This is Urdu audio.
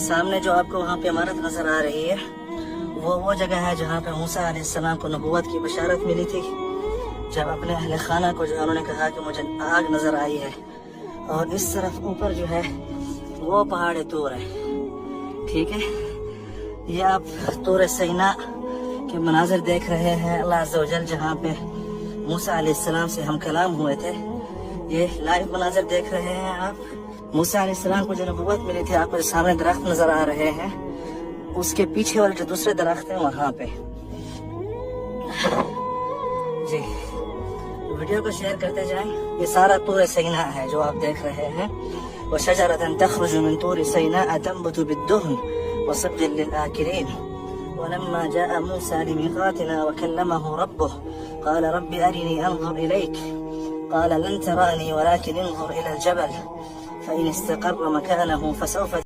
سامنے جو آپ کو وہاں پہ عمارت نظر آ رہی ہے وہ جگہ ہے جہاں پہ موسیٰ علیہ السلام کو نبوت کی بشارت ملی تھی، جب اپنے اہل خانہ کو جو ہے انہوں نے کہا کہ مجھے آگ نظر آئی ہے، اور اس طرف اوپر جو ہے وہ پہاڑ طور ہے. ٹھیک ہے، یہ آپ طور سینا کے مناظر دیکھ رہے ہیں. اللہ عز و جل جہاں پہ موسیٰ علیہ السلام سے ہم کلام ہوئے تھے، یہ لائیو مناظر دیکھ رہے ہیں آپ. موسیٰ علیہ السلام کو جو نبوت ملی تھی، آپ کو سامنے درخت نظر آ رہے ہیں، اس کے پیچھے والے جو دوسرے درخت ہیں وہاں پہ. جی ویڈیو کو شیئر کرتے جائیں. یہ سارا طور سینا ہے جو آپ دیکھ رہے ہیں. وَشَجَرَةً تَخْرُجُ مِن طُورِ سَيْنَاءَ تَنبُتُ بِالدُّهْنِ وَصِبْغٍ لِلْآكِلِينَ وَلَمَّا جَاءَ مُوسَى لِمِيقَاتِنَا وَكَلَّمَهُ رَبُّهُ قَالَ رَبِّ أَرِنِي أَنظُرْ إِلَيْكَ قَالَ لَن تَرَانِي وَلَكِنِ انظُرْ إِلَى الْجَبَلِ فَإِنِ اسْتَقَرَّ مَكَانَهُ فَسَوْفَ